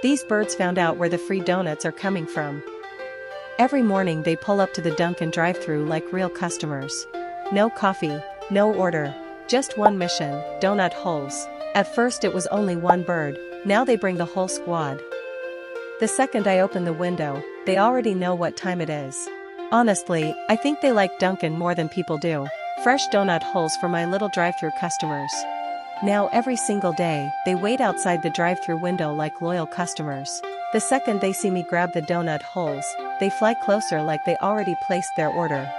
These birds found out where the free donuts are coming from. Every morning they pull up to the Dunkin' drive-thru like real customers. No coffee, no order. Just one mission, donut holes. At first it was only one bird, now they bring the whole squad. The second I open the window, they already know what time it is. Honestly, I think they like Dunkin' more than people do. Fresh donut holes for my little drive-thru customers. Now every single day, they wait outside the drive-thru window like loyal customers. The second they see me grab the donut holes, they fly closer like they already placed their order.